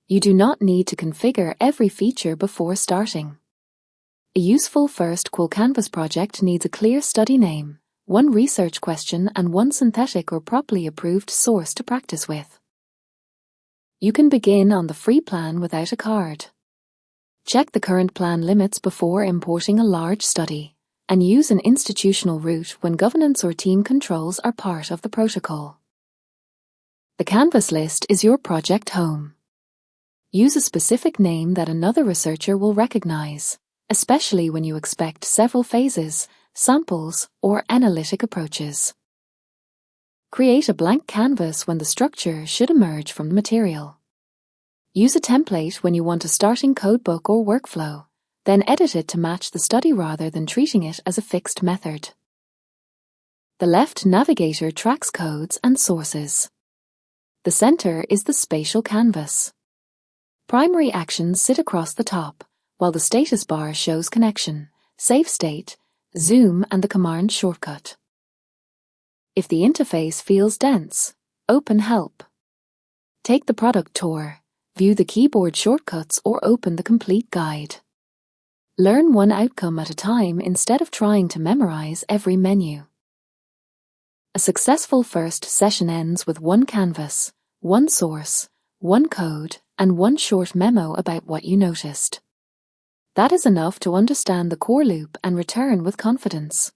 You do not need to configure every feature before starting. A useful first QualCanvas project needs a clear study name, one research question, and one synthetic or properly approved source to practice with. You can begin on the free plan without a card. Check the current plan limits before importing a large study, and use an institutional route when governance or team controls are part of the protocol. The Canvas list is your project home. Use a specific name that another researcher will recognize, especially when you expect several phases, samples, or analytic approaches. Create a blank canvas when the structure should emerge from the material. Use a template when you want a starting codebook or workflow, then edit it to match the study rather than treating it as a fixed method. The left navigator tracks codes and sources. The center is the spatial canvas. Primary actions sit across the top, while the status bar shows connection, save state, zoom, and the command shortcut. If the interface feels dense, open Help. Take the product tour, view the keyboard shortcuts, or open the complete guide. Learn one outcome at a time instead of trying to memorize every menu. A successful first session ends with one canvas, one source, one code, and one short memo about what you noticed. That is enough to understand the core loop and return with confidence.